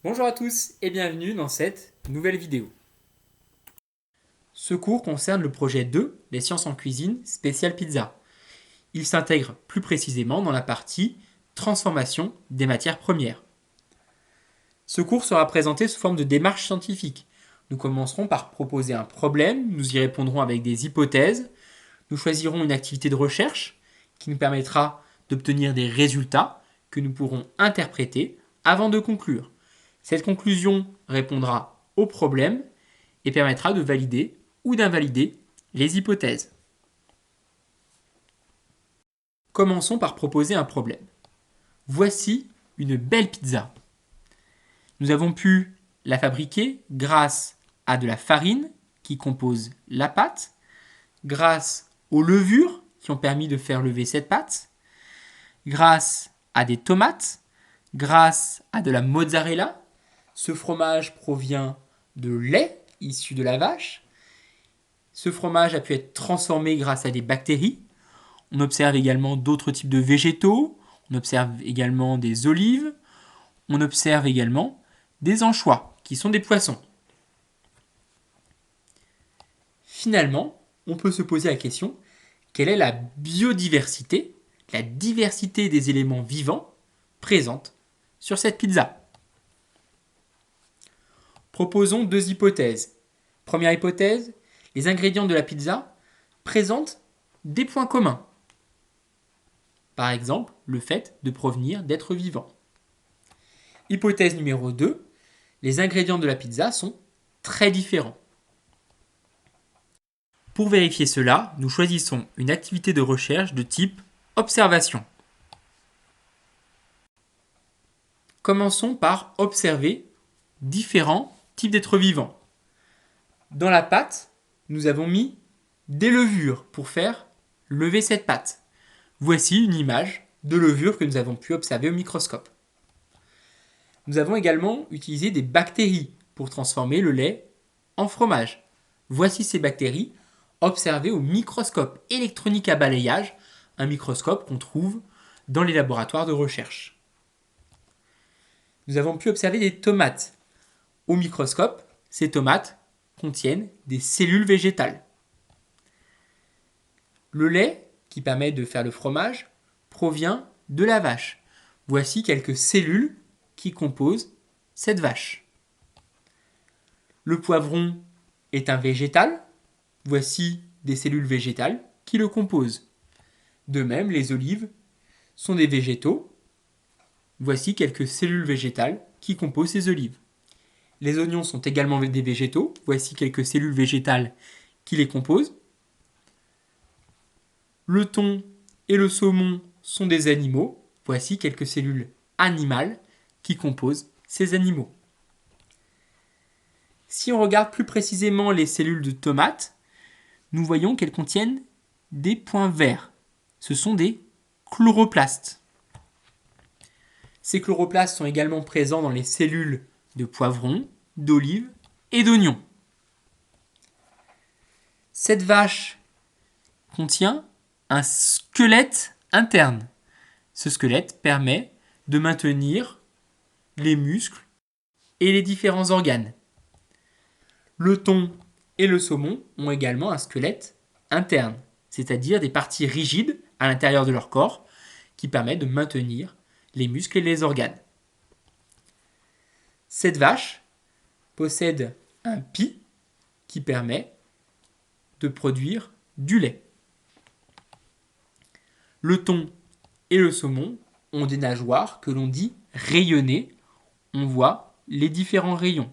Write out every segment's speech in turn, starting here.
Bonjour à tous et bienvenue dans cette nouvelle vidéo. Ce cours concerne le projet 2 des sciences en cuisine spécial pizza. Il s'intègre plus précisément dans la partie transformation des matières premières. Ce cours sera présenté sous forme de démarche scientifique. Nous commencerons par proposer un problème, nous y répondrons avec des hypothèses, nous choisirons une activité de recherche qui nous permettra d'obtenir des résultats que nous pourrons interpréter avant de conclure. Cette conclusion répondra au problème et permettra de valider ou d'invalider les hypothèses. Commençons par proposer un problème. Voici une belle pizza. Nous avons pu la fabriquer grâce à de la farine qui compose la pâte, grâce aux levures qui ont permis de faire lever cette pâte, grâce à des tomates, grâce à de la mozzarella. Ce fromage provient de lait issu de la vache. Ce fromage a pu être transformé grâce à des bactéries. On observe également d'autres types de végétaux. On observe également des olives. On observe également des anchois, qui sont des poissons. Finalement, on peut se poser la question, quelle est la biodiversité, la diversité des éléments vivants présente sur cette pizza ? Proposons deux hypothèses. Première hypothèse, les ingrédients de la pizza présentent des points communs. Par exemple, le fait de provenir d'êtres vivants. Hypothèse numéro 2, les ingrédients de la pizza sont très différents. Pour vérifier cela, nous choisissons une activité de recherche de type observation. Commençons par observer différents types d'êtres vivants. Dans la pâte, nous avons mis des levures pour faire lever cette pâte. Voici une image de levure que nous avons pu observer au microscope. Nous avons également utilisé des bactéries pour transformer le lait en fromage. Voici ces bactéries observées au microscope électronique à balayage, un microscope qu'on trouve dans les laboratoires de recherche. Nous avons pu observer des tomates. Au microscope, ces tomates contiennent des cellules végétales. Le lait, qui permet de faire le fromage, provient de la vache. Voici quelques cellules qui composent cette vache. Le poivron est un végétal. Voici des cellules végétales qui le composent. De même, les olives sont des végétaux. Voici quelques cellules végétales qui composent ces olives. Les oignons sont également des végétaux. Voici quelques cellules végétales qui les composent. Le thon et le saumon sont des animaux. Voici quelques cellules animales qui composent ces animaux. Si on regarde plus précisément les cellules de tomates, nous voyons qu'elles contiennent des points verts. Ce sont des chloroplastes. Ces chloroplastes sont également présents dans les cellules de poivron, d'olive et d'oignon. Cette vache contient un squelette interne. Ce squelette permet de maintenir les muscles et les différents organes. Le thon et le saumon ont également un squelette interne, c'est-à-dire des parties rigides à l'intérieur de leur corps qui permettent de maintenir les muscles et les organes. Cette vache possède un pie qui permet de produire du lait. Le thon et le saumon ont des nageoires que l'on dit rayonnées. On voit les différents rayons.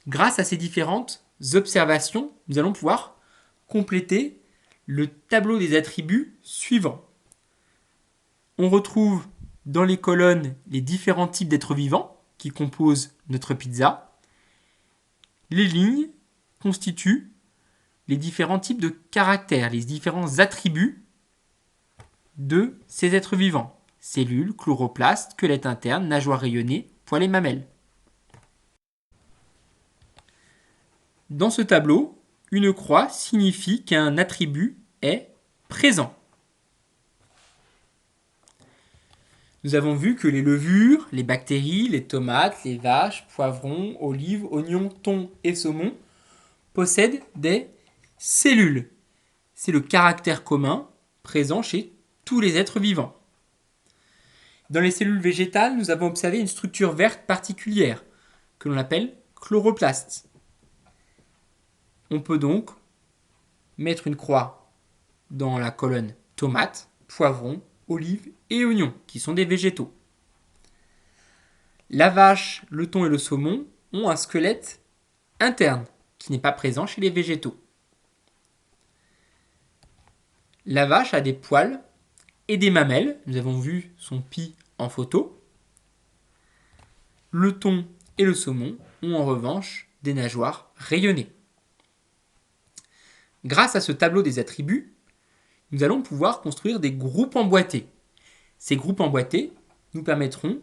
Grâce à ces différentes observations, nous allons pouvoir compléter le tableau des attributs suivants. On retrouve dans les colonnes les différents types d'êtres vivants qui composent notre pizza. Les lignes constituent les différents types de caractères, les différents attributs de ces êtres vivants. Cellules, chloroplastes, squelette interne, nageoires rayonnées, poils et mamelles. Dans ce tableau, une croix signifie qu'un attribut est présent. Nous avons vu que les levures, les bactéries, les tomates, les vaches, poivrons, olives, oignons, thon et saumon possèdent des cellules. C'est le caractère commun présent chez tous les êtres vivants. Dans les cellules végétales, nous avons observé une structure verte particulière que l'on appelle chloroplaste. On peut donc mettre une croix dans la colonne tomates, poivrons, olives et oignons, qui sont des végétaux. La vache, le thon et le saumon ont un squelette interne qui n'est pas présent chez les végétaux. La vache a des poils et des mamelles. Nous avons vu son pis en photo. Le thon et le saumon ont en revanche des nageoires rayonnées. Grâce à ce tableau des attributs, nous allons pouvoir construire des groupes emboîtés. Ces groupes emboîtés nous permettront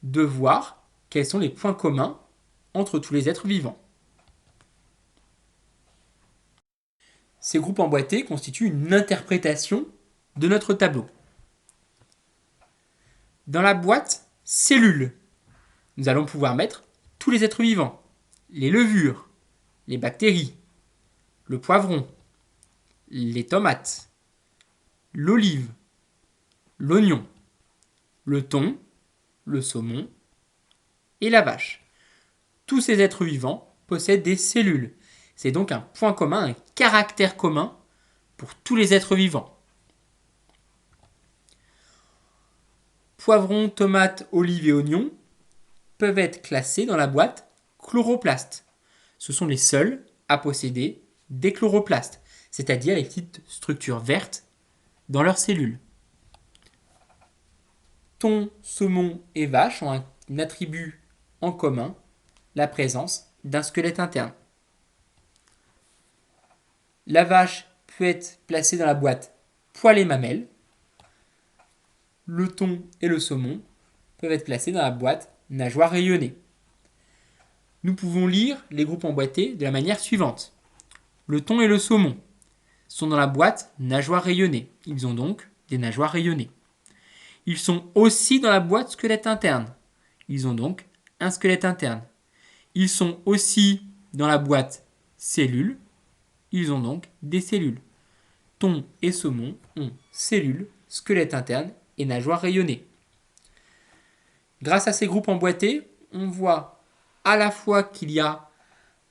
de voir quels sont les points communs entre tous les êtres vivants. Ces groupes emboîtés constituent une interprétation de notre tableau. Dans la boîte cellules, nous allons pouvoir mettre tous les êtres vivants, les levures, les bactéries, le poivron, les tomates, l'olive, l'oignon, le thon, le saumon et la vache. Tous ces êtres vivants possèdent des cellules. C'est donc un point commun, un caractère commun pour tous les êtres vivants. Poivrons, tomates, olives et oignons peuvent être classés dans la boîte chloroplastes. Ce sont les seuls à posséder des chloroplastes, c'est-à-dire les petites structures vertes dans leurs cellules. Thon, saumon et vache ont un attribut en commun, la présence d'un squelette interne. La vache peut être placée dans la boîte poils et mamelles. Le thon et le saumon peuvent être placés dans la boîte nageoires rayonnées. Nous pouvons lire les groupes emboîtés de la manière suivante. Le thon et le saumon sont dans la boîte nageoires rayonnées. Ils ont donc des nageoires rayonnées. Ils sont aussi dans la boîte squelette interne. Ils ont donc un squelette interne. Ils sont aussi dans la boîte cellules. Ils ont donc des cellules. Thon et saumon ont cellules, squelette interne et nageoires rayonnées. Grâce à ces groupes emboîtés, on voit à la fois qu'il y a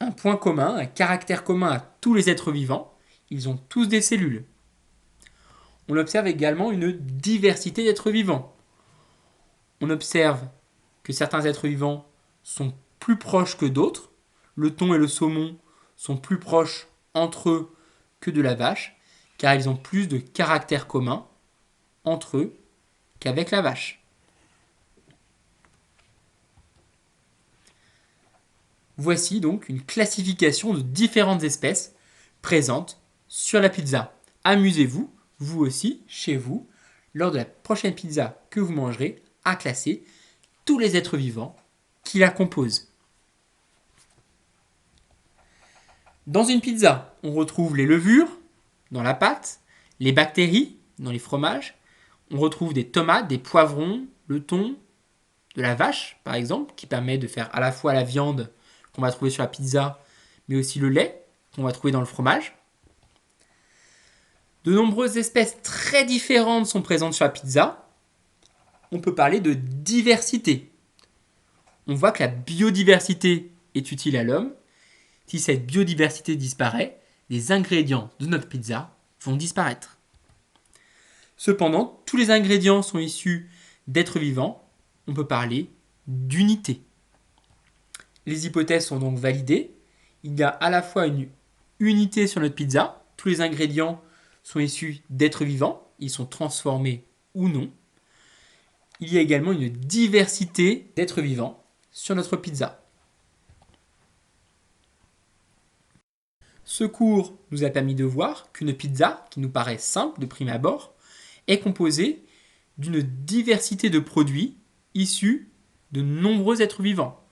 un point commun, un caractère commun à tous les êtres vivants. Ils ont tous des cellules. On observe également une diversité d'êtres vivants. On observe que certains êtres vivants sont plus proches que d'autres. Le thon et le saumon sont plus proches entre eux que de la vache, car ils ont plus de caractères communs entre eux qu'avec la vache. Voici donc une classification de différentes espèces présentes sur la pizza. Amusez-vous, vous aussi, chez vous, lors de la prochaine pizza que vous mangerez, à classer tous les êtres vivants qui la composent. Dans une pizza, on retrouve les levures dans la pâte, les bactéries dans les fromages, on retrouve des tomates, des poivrons, le thon, de la vache par exemple, qui permet de faire à la fois la viande qu'on va trouver sur la pizza, mais aussi le lait qu'on va trouver dans le fromage. De nombreuses espèces très différentes sont présentes sur la pizza. On peut parler de diversité. On voit que la biodiversité est utile à l'homme. Si cette biodiversité disparaît, les ingrédients de notre pizza vont disparaître. Cependant, tous les ingrédients sont issus d'êtres vivants. On peut parler d'unité. Les hypothèses sont donc validées. Il y a à la fois une unité sur notre pizza. Tous les ingrédients sont issus d'êtres vivants. Ils sont transformés ou non. Il y a également une diversité d'êtres vivants sur notre pizza. Ce cours nous a permis de voir qu'une pizza, qui nous paraît simple de prime abord, est composée d'une diversité de produits issus de nombreux êtres vivants.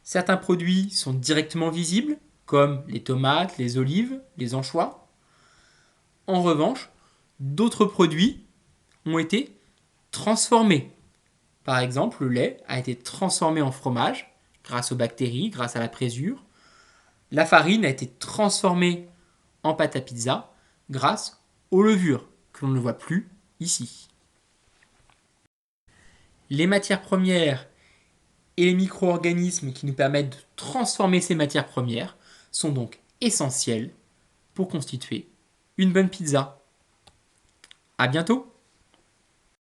Certains produits sont directement visibles, comme les tomates, les olives, les anchois. En revanche, d'autres produits ont été transformés. Par exemple, le lait a été transformé en fromage grâce aux bactéries, grâce à la présure. La farine a été transformée en pâte à pizza grâce aux levures, que l'on ne voit plus ici. Les matières premières et les micro-organismes qui nous permettent de transformer ces matières premières sont donc essentiels pour constituer une bonne pizza. À bientôt!